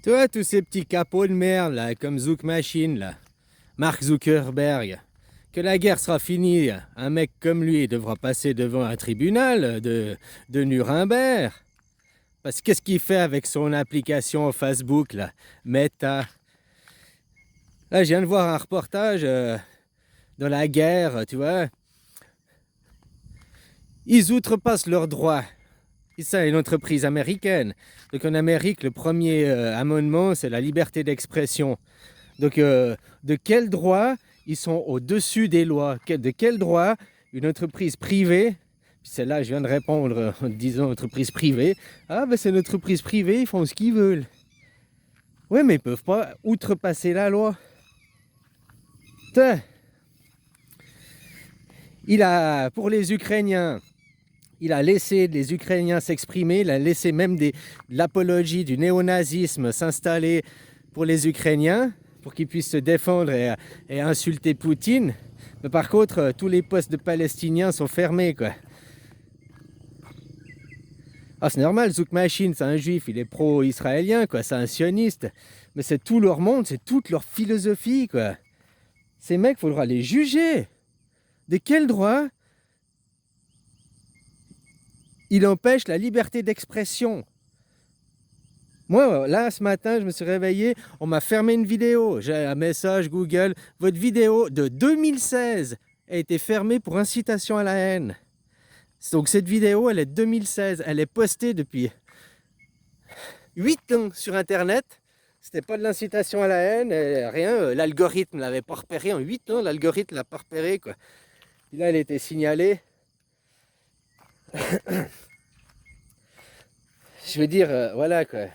Tu vois, tous ces petits capots de merde, là, comme Zouk Machine, là, Mark Zuckerberg, que la guerre sera finie, un mec comme lui devra passer devant un tribunal de Nuremberg. Parce que qu'est-ce qu'il fait avec son application Facebook, là, Meta? Là, je viens de voir un reportage dans la guerre, tu vois. Ils outrepassent leurs droits. Et ça, une entreprise américaine. Donc en Amérique, le premier amendement, c'est la liberté d'expression. Donc de quel droit ils sont au-dessus des lois? De quel droit une entreprise privée, celle-là, je viens de répondre en disant entreprise privée, ah ben c'est une entreprise privée, ils font ce qu'ils veulent. Oui, mais ils peuvent pas outrepasser la loi. Putain. Il a, pour les Ukrainiens, il a laissé les Ukrainiens s'exprimer, il a laissé même l'apologie du néonazisme s'installer pour les Ukrainiens, pour qu'ils puissent se défendre et insulter Poutine. Mais par contre, tous les postes de Palestiniens sont fermés, quoi. Ah, c'est normal, Zouk Machine, c'est un juif, il est pro-israélien, quoi, c'est un sioniste. Mais c'est tout leur monde, c'est toute leur philosophie, quoi. Ces mecs, il faudra les juger. De quel droit il empêche la liberté d'expression? Moi, là, ce matin, je me suis réveillé, on m'a fermé une vidéo. J'ai un message Google, votre vidéo de 2016 a été fermée pour incitation à la haine. Donc cette vidéo, elle est de 2016, elle est postée depuis 8 ans sur Internet. C'était pas de l'incitation à la haine, rien. L'algorithme ne l'avait pas repéré en 8 ans, l'algorithme l'a pas repéré, quoi. Et là, elle a été signalée. Je veux dire, voilà, quoi.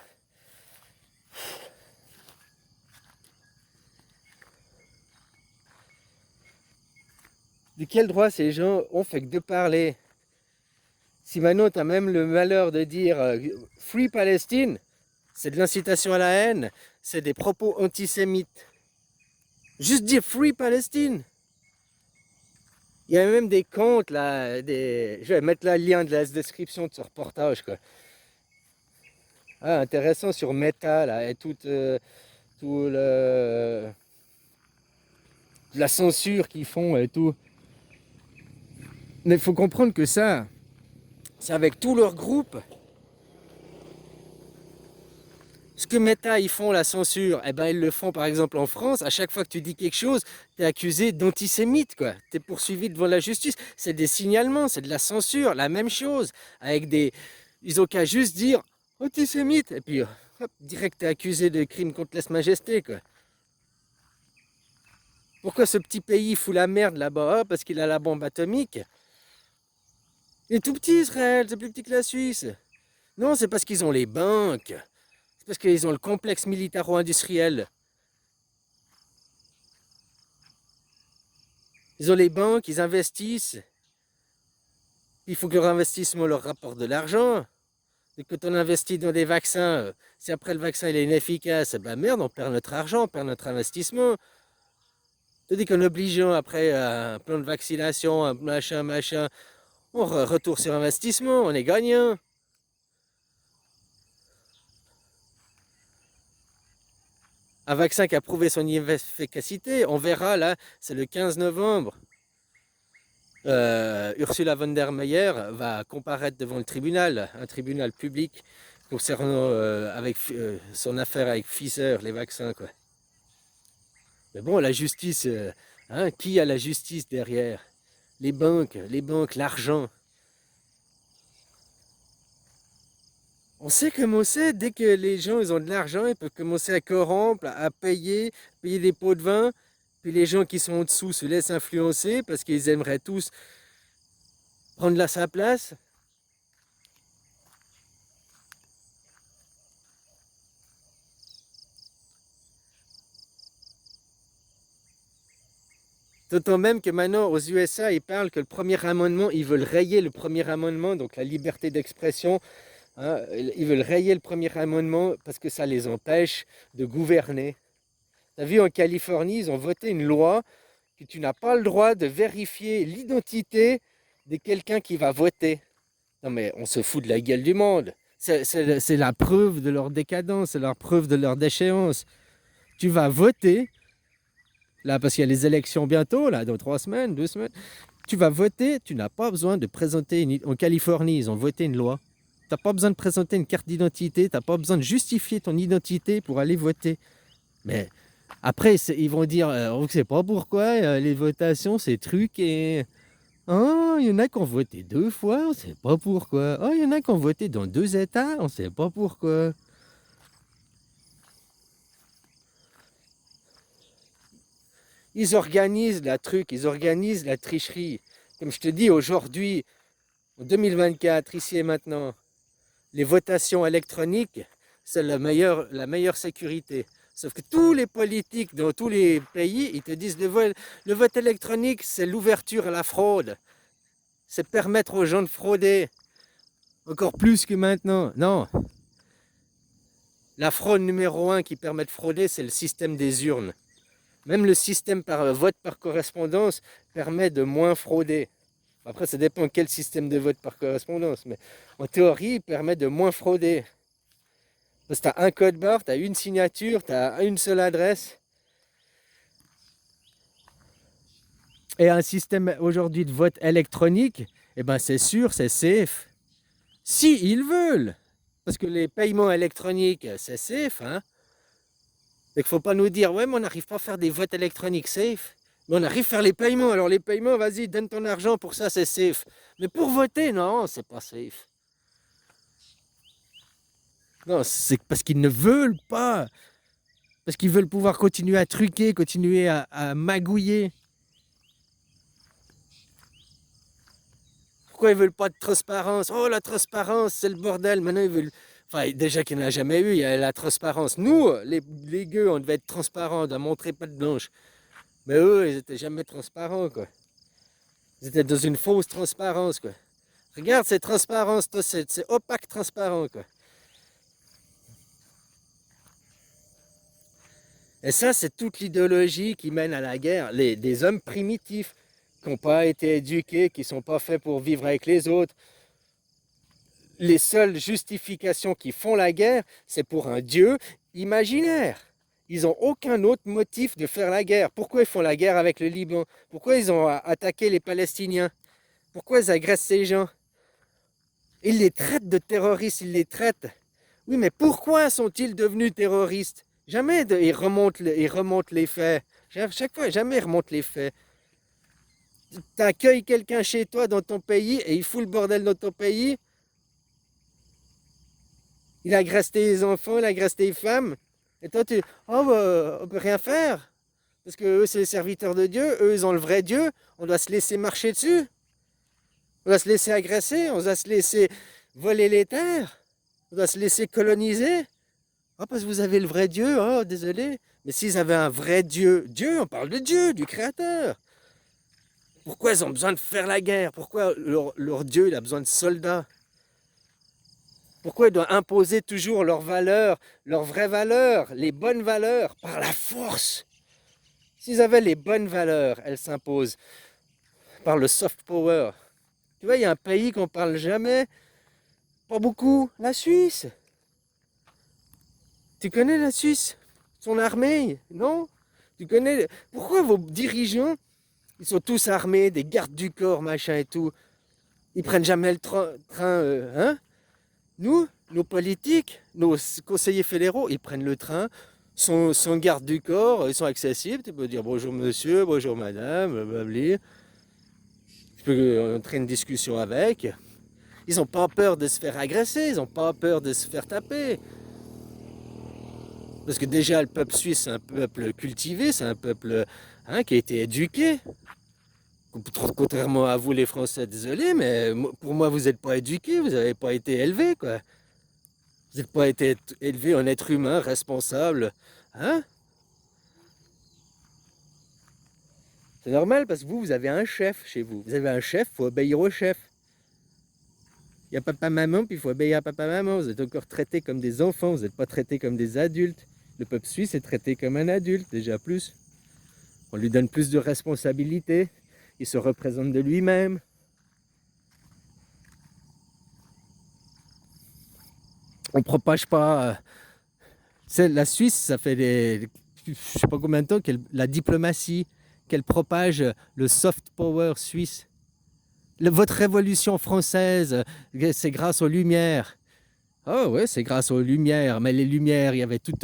De quel droit ces gens ont fait que de parler? Si maintenant tu as même le malheur de dire Free Palestine, c'est de l'incitation à la haine, c'est des propos antisémites. Juste dire Free Palestine. Il y a même des comptes là, je vais mettre là le lien de la description de ce reportage, quoi. Ah, intéressant sur Meta là, et tout la censure qu'ils font et tout. Mais il faut comprendre que ça, c'est avec tout leur groupe. Ce que Meta, ils font la censure, eh ben ils le font par exemple en France. À chaque fois que tu dis quelque chose, tu es accusé d'antisémite, quoi. Tu es poursuivi devant la justice. C'est des signalements, c'est de la censure, la même chose. Avec des. Ils ont qu'à juste dire antisémite. Et puis, hop, direct, tu es accusé de crime contre lèse-majesté, quoi. Pourquoi ce petit pays fout la merde là-bas? Ah, parce qu'il a la bombe atomique. Il est tout petit, Israël, c'est plus petit que la Suisse. Non, c'est parce qu'ils ont les banques. C'est parce qu'ils ont le complexe militaro-industriel. Ils ont les banques, ils investissent. Il faut que leur investissement leur rapporte de l'argent. Et quand on investit dans des vaccins, si après le vaccin il est inefficace, ben merde, on perd notre argent, on perd notre investissement. Tandis qu'en obligeant après un plan de vaccination, un machin, on retourne sur investissement, on est gagnant. Un vaccin qui a prouvé son efficacité, on verra là, c'est le 15 novembre. Ursula von der Leyen va comparaître devant le tribunal, un tribunal public concernant avec son affaire avec Pfizer, les vaccins, quoi. Mais bon, la justice, hein, qui a la justice derrière? Les banques, l'argent. On sait comment c'est, dès que les gens ils ont de l'argent, ils peuvent commencer à corrompre, à payer des pots de vin, puis les gens qui sont en dessous se laissent influencer parce qu'ils aimeraient tous prendre sa place. D'autant même que maintenant, aux USA, ils parlent que le premier amendement, ils veulent rayer le premier amendement, donc la liberté d'expression. Hein, ils veulent rayer le premier amendement parce que ça les empêche de gouverner. Tu as vu, en Californie, ils ont voté une loi que tu n'as pas le droit de vérifier l'identité de quelqu'un qui va voter. Non mais on se fout de la gueule du monde. C'est la preuve de leur décadence, c'est la preuve de leur déchéance. Tu vas voter, là, parce qu'il y a les élections bientôt, là, dans 3 semaines, 2 semaines. Tu vas voter, tu n'as pas besoin de présenter en Californie, ils ont voté une loi. Tu n'as pas besoin de présenter une carte d'identité, tu n'as pas besoin de justifier ton identité pour aller voter. Mais après, ils vont dire, on ne sait pas pourquoi, les votations, c'est truqué. Oh, il y en a qui ont voté 2 fois, on ne sait pas pourquoi. Oh, il y en a qui ont voté dans 2 États, on ne sait pas pourquoi. Ils organisent la truc, ils organisent la tricherie. Comme je te dis, aujourd'hui, en 2024, ici et maintenant, les votations électroniques, c'est la meilleure sécurité. Sauf que tous les politiques dans tous les pays, ils te disent le vote électronique, c'est l'ouverture à la fraude. C'est permettre aux gens de frauder. Encore plus que maintenant. Non. La fraude numéro 1 qui permet de frauder, c'est le système des urnes. Même le système par vote par correspondance permet de moins frauder. Après, ça dépend quel système de vote par correspondance. Mais en théorie, il permet de moins frauder. Parce que tu as un code barre, tu as une signature, tu as une seule adresse. Et un système aujourd'hui de vote électronique, eh ben c'est sûr, c'est safe. Si ils veulent. Parce que les paiements électroniques, c'est safe. Hein? Donc il ne faut pas nous dire, ouais, mais on n'arrive pas à faire des votes électroniques safe. Mais on arrive à faire les paiements. Alors les paiements, vas-y, donne ton argent, pour ça c'est safe. Mais pour voter, non, c'est pas safe. Non, c'est parce qu'ils ne veulent pas. Parce qu'ils veulent pouvoir continuer à truquer, continuer à magouiller. Pourquoi ils veulent pas de transparence? Oh, la transparence, c'est le bordel. Maintenant, ils veulent... Enfin, déjà qu'il n'y en a jamais eu, il y a la transparence. Nous, les gueux, on devait être transparents, on doit montrer pas de blanche. Mais eux, ils étaient jamais transparents, quoi. Ils étaient dans une fausse transparence, quoi. Regarde, c'est transparence, c'est opaque transparent, quoi. Et ça, c'est toute l'idéologie qui mène à la guerre. Des hommes primitifs qui n'ont pas été éduqués, qui ne sont pas faits pour vivre avec les autres. Les seules justifications qui font la guerre, c'est pour un Dieu imaginaire. Ils n'ont aucun autre motif de faire la guerre. Pourquoi ils font la guerre avec le Liban? Pourquoi ils ont attaqué les Palestiniens? Pourquoi ils agressent ces gens? Ils les traitent de terroristes, ils les traitent. Oui, mais pourquoi sont-ils devenus terroristes? Jamais ils remontent les faits. Chaque fois, jamais ils remontent les faits. Tu accueilles quelqu'un chez toi dans ton pays et il fout le bordel dans ton pays. Il agresse tes enfants, il agresse tes femmes. Et toi, oh, bah, on peut rien faire. Parce que eux, c'est les serviteurs de Dieu. Eux, ils ont le vrai Dieu. On doit se laisser marcher dessus. On doit se laisser agresser. On doit se laisser voler les terres. On doit se laisser coloniser. Ah, parce que vous avez le vrai Dieu. Oh, désolé. Mais s'ils avaient un vrai Dieu, Dieu, on parle de Dieu, du Créateur. Pourquoi ils ont besoin de faire la guerre? Pourquoi leur Dieu, il a besoin de soldats? Pourquoi ils doivent imposer toujours leurs valeurs, leurs vraies valeurs, les bonnes valeurs, par la force? S'ils avaient les bonnes valeurs, elles s'imposent par le soft power. Tu vois, il y a un pays qu'on parle jamais, pas beaucoup, la Suisse. Tu connais la Suisse? Son armée, non? Tu connais... Pourquoi vos dirigeants, ils sont tous armés, des gardes du corps, machin et tout? Ils prennent jamais le train, hein? Nous, nos politiques, nos conseillers fédéraux, ils prennent le train, sont garde du corps, ils sont accessibles. Tu peux dire bonjour monsieur, bonjour madame, blablabla. Tu peux entrer une discussion avec. Ils n'ont pas peur de se faire agresser, ils n'ont pas peur de se faire taper. Parce que déjà, le peuple suisse, c'est un peuple cultivé, c'est un peuple qui a été éduqué. Contrairement à vous les Français, désolé, mais pour moi, vous n'êtes pas éduqués, vous n'avez pas été élevés, quoi. Vous n'avez pas été élevé en être humain, responsable. Hein? C'est normal parce que vous avez un chef chez vous. Vous avez un chef, il faut obéir au chef. Il y a papa-maman, puis il faut obéir à papa-maman. Vous êtes encore traités comme des enfants, vous n'êtes pas traités comme des adultes. Le peuple suisse est traité comme un adulte, déjà plus. On lui donne plus de responsabilités. Il se représente de lui-même. On ne propage pas. La Suisse, ça fait je ne sais pas combien de temps, la diplomatie, qu'elle propage le soft power suisse. Votre révolution française, c'est grâce aux Lumières. Ah ouais, c'est grâce aux Lumières. Mais les Lumières, il y avait toute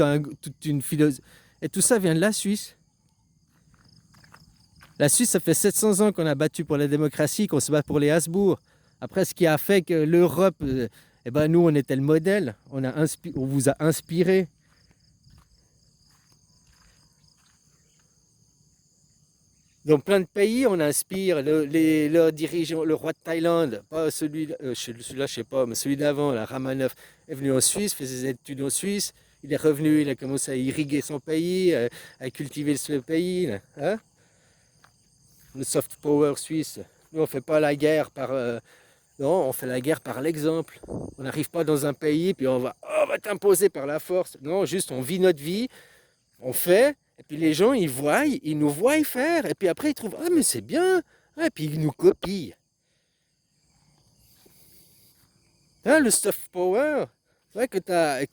une philosophie. Et tout ça vient de la Suisse. La Suisse, ça fait 700 ans qu'on a battu pour la démocratie, qu'on se bat pour les Habsbourg. Après, ce qui a fait que l'Europe, eh ben, nous, on était le modèle. On vous a inspiré. Dans plein de pays, on inspire leurs dirigeants, le roi de Thaïlande, pas celui-là, celui-là, je sais pas, mais celui d'avant, la Ramanov, est venu en Suisse, fait ses études en Suisse. Il est revenu, il a commencé à irriguer son pays, à cultiver ce pays. Là, hein? Le soft power suisse. Nous, on ne fait pas la guerre par... non, on fait la guerre par l'exemple. On n'arrive pas dans un pays, puis on va t'imposer par la force. Non, juste on vit notre vie, on fait, et puis les gens, ils nous voient faire, et puis après ils trouvent, ah mais c'est bien, ah, et puis ils nous copient. Hein, le soft power, c'est vrai que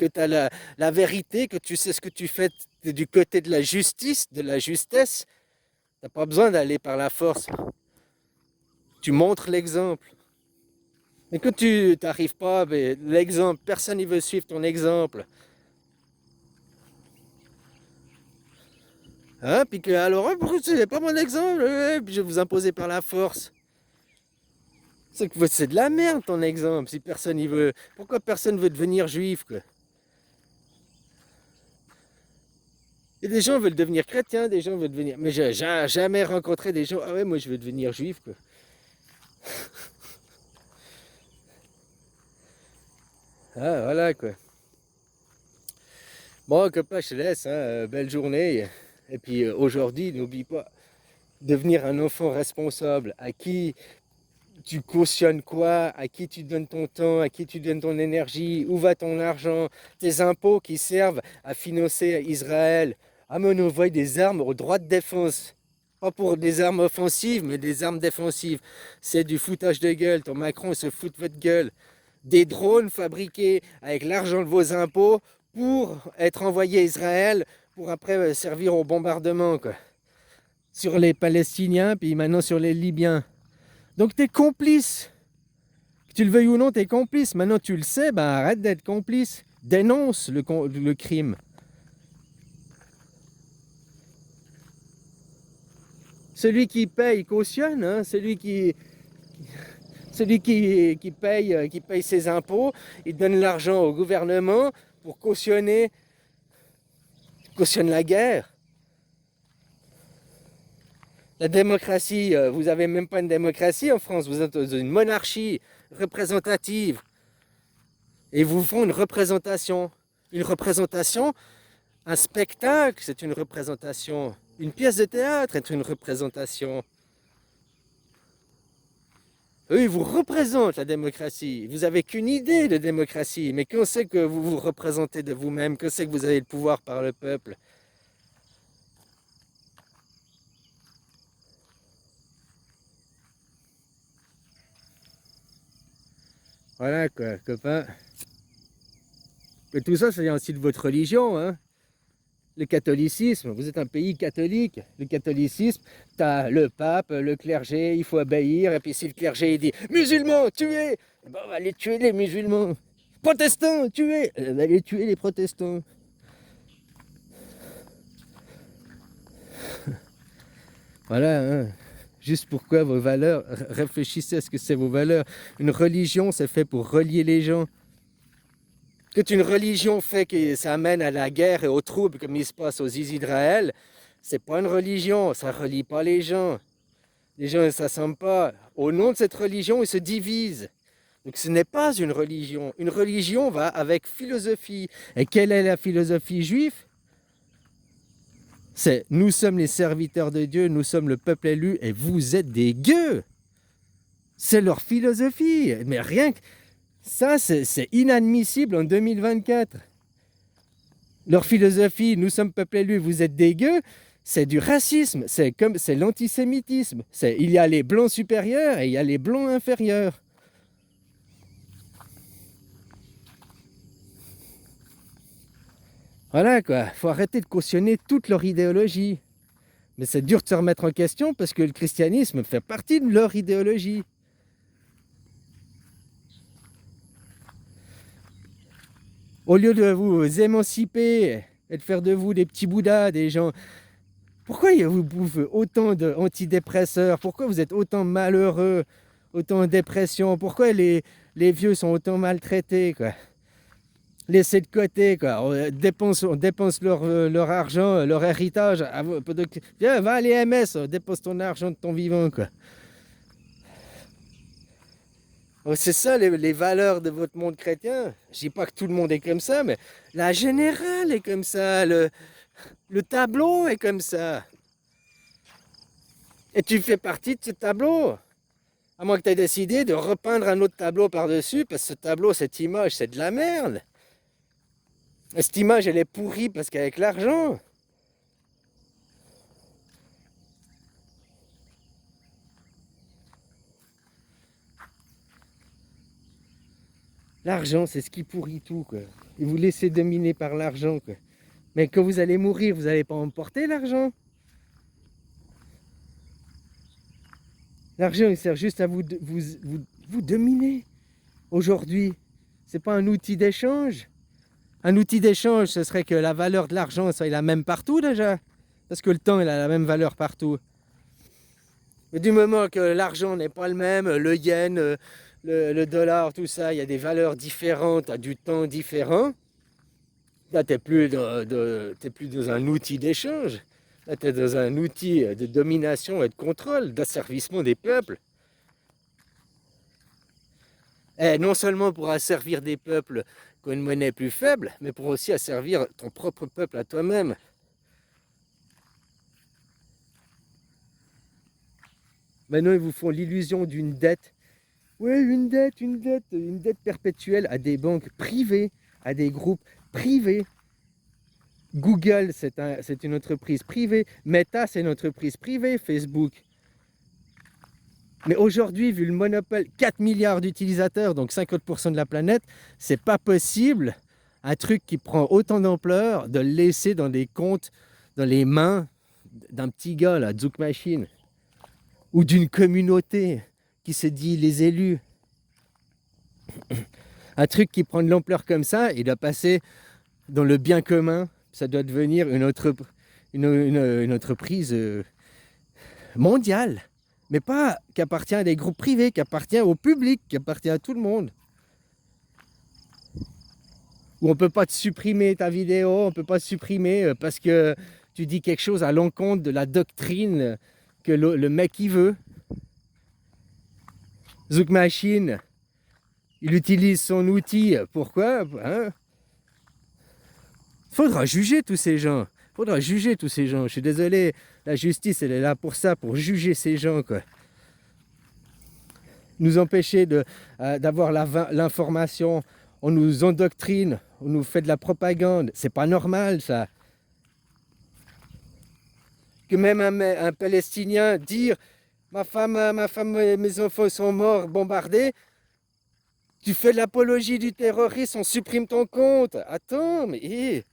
tu as la vérité, que tu sais ce que tu fais du côté de la justice, de la justesse. Tu n'as pas besoin d'aller par la force. Tu montres l'exemple. Mais quand tu n'arrives pas, l'exemple, personne ne veut suivre ton exemple. Hein, puis que, alors, pourquoi c'est pas mon exemple, puis je vais vous imposer par la force. C'est de la merde ton exemple, si personne y veut. Pourquoi personne veut devenir juif, quoi? Et des gens veulent devenir chrétiens, des gens veulent devenir. Mais j'ai jamais rencontré des gens, ah ouais, moi je veux devenir juif, quoi. Ah, voilà, quoi. Bon, copain, je te laisse, hein, belle journée. Et puis aujourd'hui, n'oublie pas, devenir un enfant responsable, à qui tu cautionnes quoi, à qui tu donnes ton temps, à qui tu donnes ton énergie, où va ton argent, tes impôts qui servent à financer Israël. Ah mais on envoie des armes aux droits de défense. Pas pour des armes offensives, mais des armes défensives. C'est du foutage de gueule. Ton Macron se fout de votre gueule. Des drones fabriqués avec l'argent de vos impôts pour être envoyés à Israël, pour après servir au bombardement, quoi. Sur les Palestiniens, puis maintenant sur les Libyens. Donc tu es complice. Que tu le veuilles ou non, tu es complice. Maintenant tu le sais, ben arrête d'être complice. Dénonce le crime. Celui qui paye cautionne, hein, qui paye ses impôts, il donne l'argent au gouvernement pour cautionne la guerre. La démocratie, vous n'avez même pas une démocratie en France, vous êtes dans une monarchie représentative. Et vous font une représentation. Une représentation, un spectacle, c'est une représentation. Une pièce de théâtre est une représentation. Eux, ils vous représentent la démocratie. Vous n'avez qu'une idée de démocratie, mais quand c'est que vous vous représentez de vous-même, quand c'est que vous avez le pouvoir par le peuple? Voilà quoi, copain. Et tout ça, ça vient aussi de votre religion, hein. Le catholicisme, vous êtes un pays catholique. Le catholicisme, tu as le pape, le clergé, il faut obéir. Et puis si le clergé il dit musulmans, tuez, eh ben, on va aller tuer les musulmans. Protestants, tuez, on va aller tuer les protestants. Voilà, hein. Juste pourquoi vos valeurs, réfléchissez à ce que c'est vos valeurs. Une religion, c'est fait pour relier les gens. Quand une religion fait que ça amène à la guerre et aux troubles, comme il se passe aux Israël, c'est pas une religion, ça relie pas les gens. Les gens ne s'assemblent pas. Au nom de cette religion, ils se divisent. Donc ce n'est pas une religion. Une religion va avec philosophie. Et quelle est la philosophie juive? C'est nous sommes les serviteurs de Dieu, nous sommes le peuple élu et vous êtes des gueux. C'est leur philosophie. Mais rien que ça, c'est inadmissible en 2024. Leur philosophie, nous sommes peuple élu, vous êtes des gueux, c'est du racisme, c'est l'antisémitisme. Il y a les blancs supérieurs et il y a les blancs inférieurs. Voilà quoi, faut arrêter de cautionner toute leur idéologie. Mais c'est dur de se remettre en question parce que le christianisme fait partie de leur idéologie. Au lieu de vous émanciper et de faire de vous des petits bouddhas, des gens... Pourquoi vous bouffez autant d'antidépresseurs? Pourquoi vous êtes autant malheureux, autant en dépression? Pourquoi les vieux sont autant maltraités, quoi? Laissés de côté, quoi. On dépense leur argent, leur héritage. Viens, va à l'EMS, dépense ton argent de ton vivant, quoi. Oh, c'est ça les valeurs de votre monde chrétien. Je dis pas que tout le monde est comme ça, mais la générale est comme ça. Le tableau est comme ça. Et tu fais partie de ce tableau. À moins que tu aies décidé de repeindre un autre tableau par-dessus, parce que ce tableau, cette image, c'est de la merde. Et cette image, elle est pourrie parce qu'avec l'argent. L'argent, c'est ce qui pourrit tout, quoi. Et vous laissez dominer par l'argent, quoi. Mais quand vous allez mourir, vous n'allez pas emporter l'argent. L'argent, il sert juste à vous dominer. Aujourd'hui, c'est pas un outil d'échange. Un outil d'échange, ce serait que la valeur de l'argent soit la même partout déjà. Parce que le temps, il a la même valeur partout. Mais du moment que l'argent n'est pas le même, le yen, le dollar, tout ça, il y a des valeurs différentes, à du temps différent. Là, tu n'es plus dans un outil d'échange. Là, tu es dans un outil de domination et de contrôle, d'asservissement des peuples. Et non seulement pour asservir des peuples qui ont une monnaie plus faible, mais pour aussi asservir ton propre peuple à toi-même. Maintenant, ils vous font l'illusion d'une dette. Oui, une dette perpétuelle à des banques privées, à des groupes privés. Google, c'est une entreprise privée. Meta, c'est une entreprise privée. Facebook. Mais aujourd'hui, vu le monopole, 4 milliards d'utilisateurs, donc 50% de la planète, c'est pas possible, un truc qui prend autant d'ampleur, de le laisser dans des comptes, dans les mains d'un petit gars, là, Zouk Machine, ou d'une communauté qui se dit les élus. Un truc qui prend de l'ampleur comme ça, il doit passer dans le bien commun, ça doit devenir une entreprise mondiale, mais pas qui appartient à des groupes privés, qui appartient au public, qui appartient à tout le monde. Où on ne peut pas te supprimer ta vidéo, on ne peut pas te supprimer parce que tu dis quelque chose à l'encontre de la doctrine que le mec il veut. Zouk Machine, il utilise son outil. Pourquoi, hein? Faudra juger tous ces gens. Faudra juger tous ces gens. Je suis désolé, la justice, elle est là pour ça, pour juger ces gens, quoi. Nous empêcher d'avoir l'information. On nous endoctrine, on nous fait de la propagande. C'est pas normal, ça. Que même un Palestinien dire ma femme et mes enfants sont morts, bombardés, tu fais de l'apologie du terrorisme, on supprime ton compte. Attends, mais...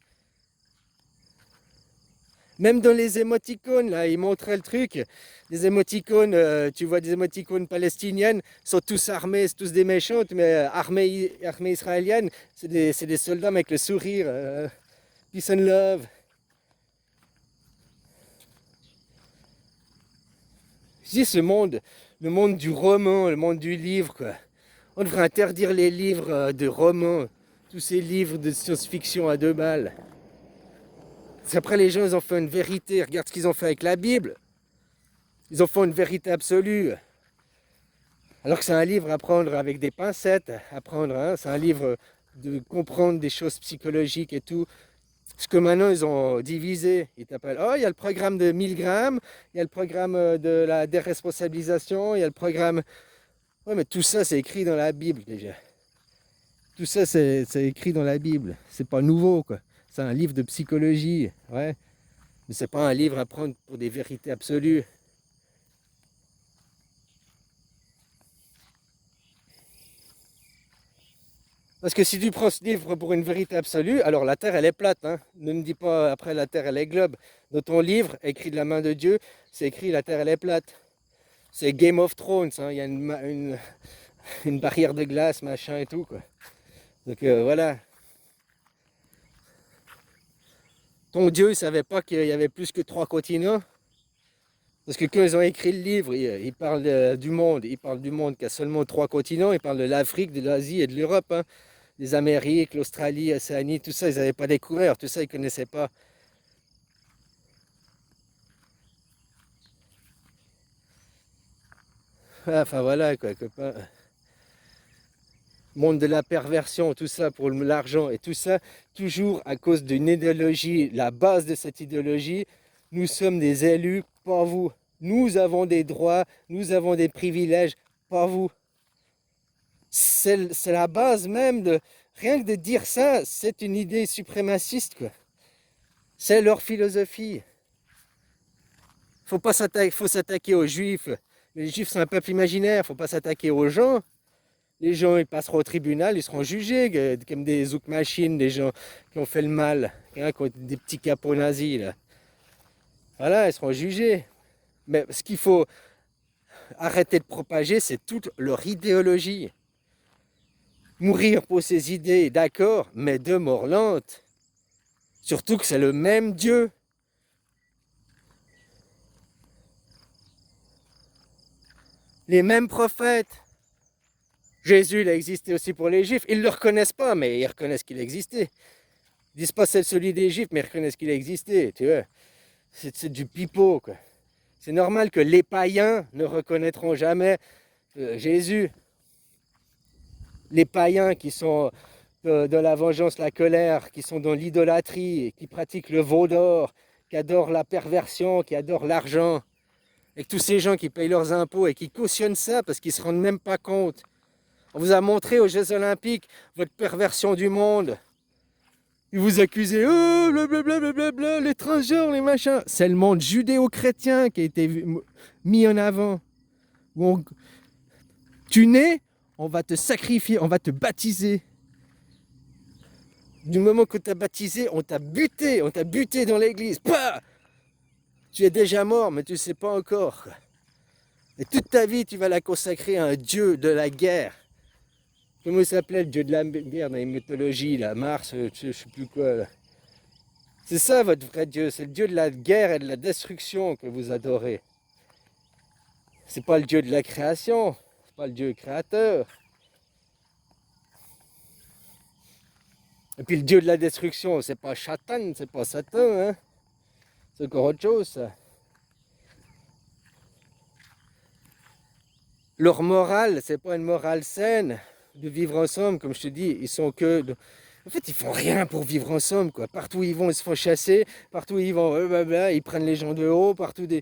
Même dans les émoticônes, là, ils montraient le truc. Les émoticônes, tu vois des émoticônes palestiniennes, sont tous armés, c'est tous des méchantes, mais armée israélienne, c'est des soldats avec le sourire. Peace and love. Je dis ce monde, le monde du roman, le monde du livre, quoi. On devrait interdire les livres de romans, tous ces livres de science-fiction à 2 balles. Parce qu'après, les gens, ils ont fait une vérité. Regarde ce qu'ils ont fait avec la Bible. Ils ont fait une vérité absolue. Alors que c'est un livre à prendre avec des pincettes, à prendre, hein, c'est un livre de comprendre des choses psychologiques et tout. Ce que maintenant, ils ont divisé. Ils t'appellent, oh, il y a le programme de 1000 grammes, il y a le programme de la déresponsabilisation, il y a le programme... Ouais, mais tout ça, c'est écrit dans la Bible, déjà. Tout ça, c'est écrit dans la Bible. C'est pas nouveau, quoi. C'est un livre de psychologie, ouais. Mais c'est pas un livre à prendre pour des vérités absolues. Parce que si tu prends ce livre pour une vérité absolue, alors la terre elle est plate. Hein. Ne me dis pas après la terre elle est globe. Dans ton livre, écrit de la main de Dieu, c'est écrit la terre elle est plate. C'est Game of Thrones. Hein. Il y a une barrière de glace, machin et tout. Quoi. Donc voilà. Ton Dieu, il savait pas qu'il y avait plus que 3 continents. Parce que quand ils ont écrit le livre, ils parlent du monde. Ils parlent du monde qui a seulement 3 continents. Ils parlent de l'Afrique, de l'Asie et de l'Europe. Hein. Les Amériques, l'Australie, l'Océanie, tout ça, ils n'avaient pas découvert. Tout ça, ils ne connaissaient pas. Enfin voilà, quoi, copain. Monde de la perversion, tout ça pour l'argent. Et tout ça, toujours à cause d'une idéologie. La base de cette idéologie, nous sommes des élus, pas vous. Nous avons des droits, nous avons des privilèges, pas vous. C'est la base même de... Rien que de dire ça, c'est une idée suprémaciste, quoi. C'est leur philosophie. Faut s'attaquer aux juifs. Les juifs sont un peuple imaginaire, faut pas s'attaquer aux gens. Les gens, ils passeront au tribunal, ils seront jugés comme des zouk machines, des gens qui ont fait le mal, hein, qui ont des petits capots nazis, là. Voilà, ils seront jugés. Mais ce qu'il faut arrêter de propager, c'est toute leur idéologie. Mourir pour ses idées, d'accord, mais de mort lente. Surtout que c'est le même Dieu. Les mêmes prophètes. Jésus, il a existé aussi pour les Juifs. Ils ne le reconnaissent pas, mais ils reconnaissent qu'il existait. Ils disent pas c'est celui des Juifs, mais ils reconnaissent qu'il existait. Tu vois, c'est du pipeau, quoi. C'est normal que les païens ne reconnaîtront jamais Jésus. Les païens qui sont dans la vengeance, la colère, qui sont dans l'idolâtrie, qui pratiquent le veau d'or, qui adorent la perversion, qui adorent l'argent, et que tous ces gens qui payent leurs impôts et qui cautionnent ça parce qu'ils ne se rendent même pas compte. On vous a montré aux Jeux Olympiques votre perversion du monde. Ils vous accusez, oh, blablabla, les transgenres, les machins. C'est le monde judéo-chrétien qui a été mis en avant. Où tu nais, on va te sacrifier, on va te baptiser. Du moment que tu as baptisé, on t'a buté dans l'église. Bah, tu es déjà mort, mais tu ne sais pas encore. Et toute ta vie, tu vas la consacrer à un dieu de la guerre. Comment il s'appelait le dieu de la guerre dans les mythologies, là, Mars, je ne sais plus quoi. Là. C'est ça votre vrai dieu, c'est le dieu de la guerre et de la destruction que vous adorez. C'est pas le dieu de la création, c'est pas le dieu créateur. Et puis le dieu de la destruction, c'est pas Satan, c'est pas Satan, hein. C'est encore autre chose, ça. Leur morale, c'est pas une morale saine de vivre ensemble, comme je te dis, ils sont que... En fait, ils font rien pour vivre ensemble, quoi. Partout où ils vont, ils se font chasser, partout où ils vont, ils prennent les gens de haut, partout des...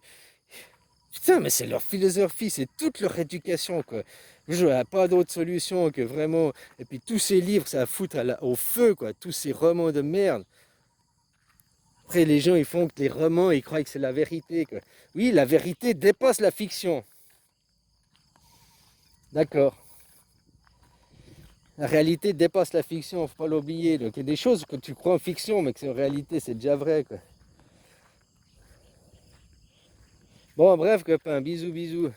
Putain, mais c'est leur philosophie, c'est toute leur éducation, quoi. Je n'ai pas d'autre solution que vraiment... Et puis tous ces livres, ça va foutre au feu, quoi. Tous ces romans de merde. Après, les gens, ils font que les romans, ils croient que c'est la vérité, quoi. Oui, la vérité dépasse la fiction. D'accord. La réalité dépasse la fiction, faut pas l'oublier. Donc il y a des choses que tu crois en fiction, mais que c'est en réalité, c'est déjà vrai, quoi. Bon, bref, copain, bisous, bisous.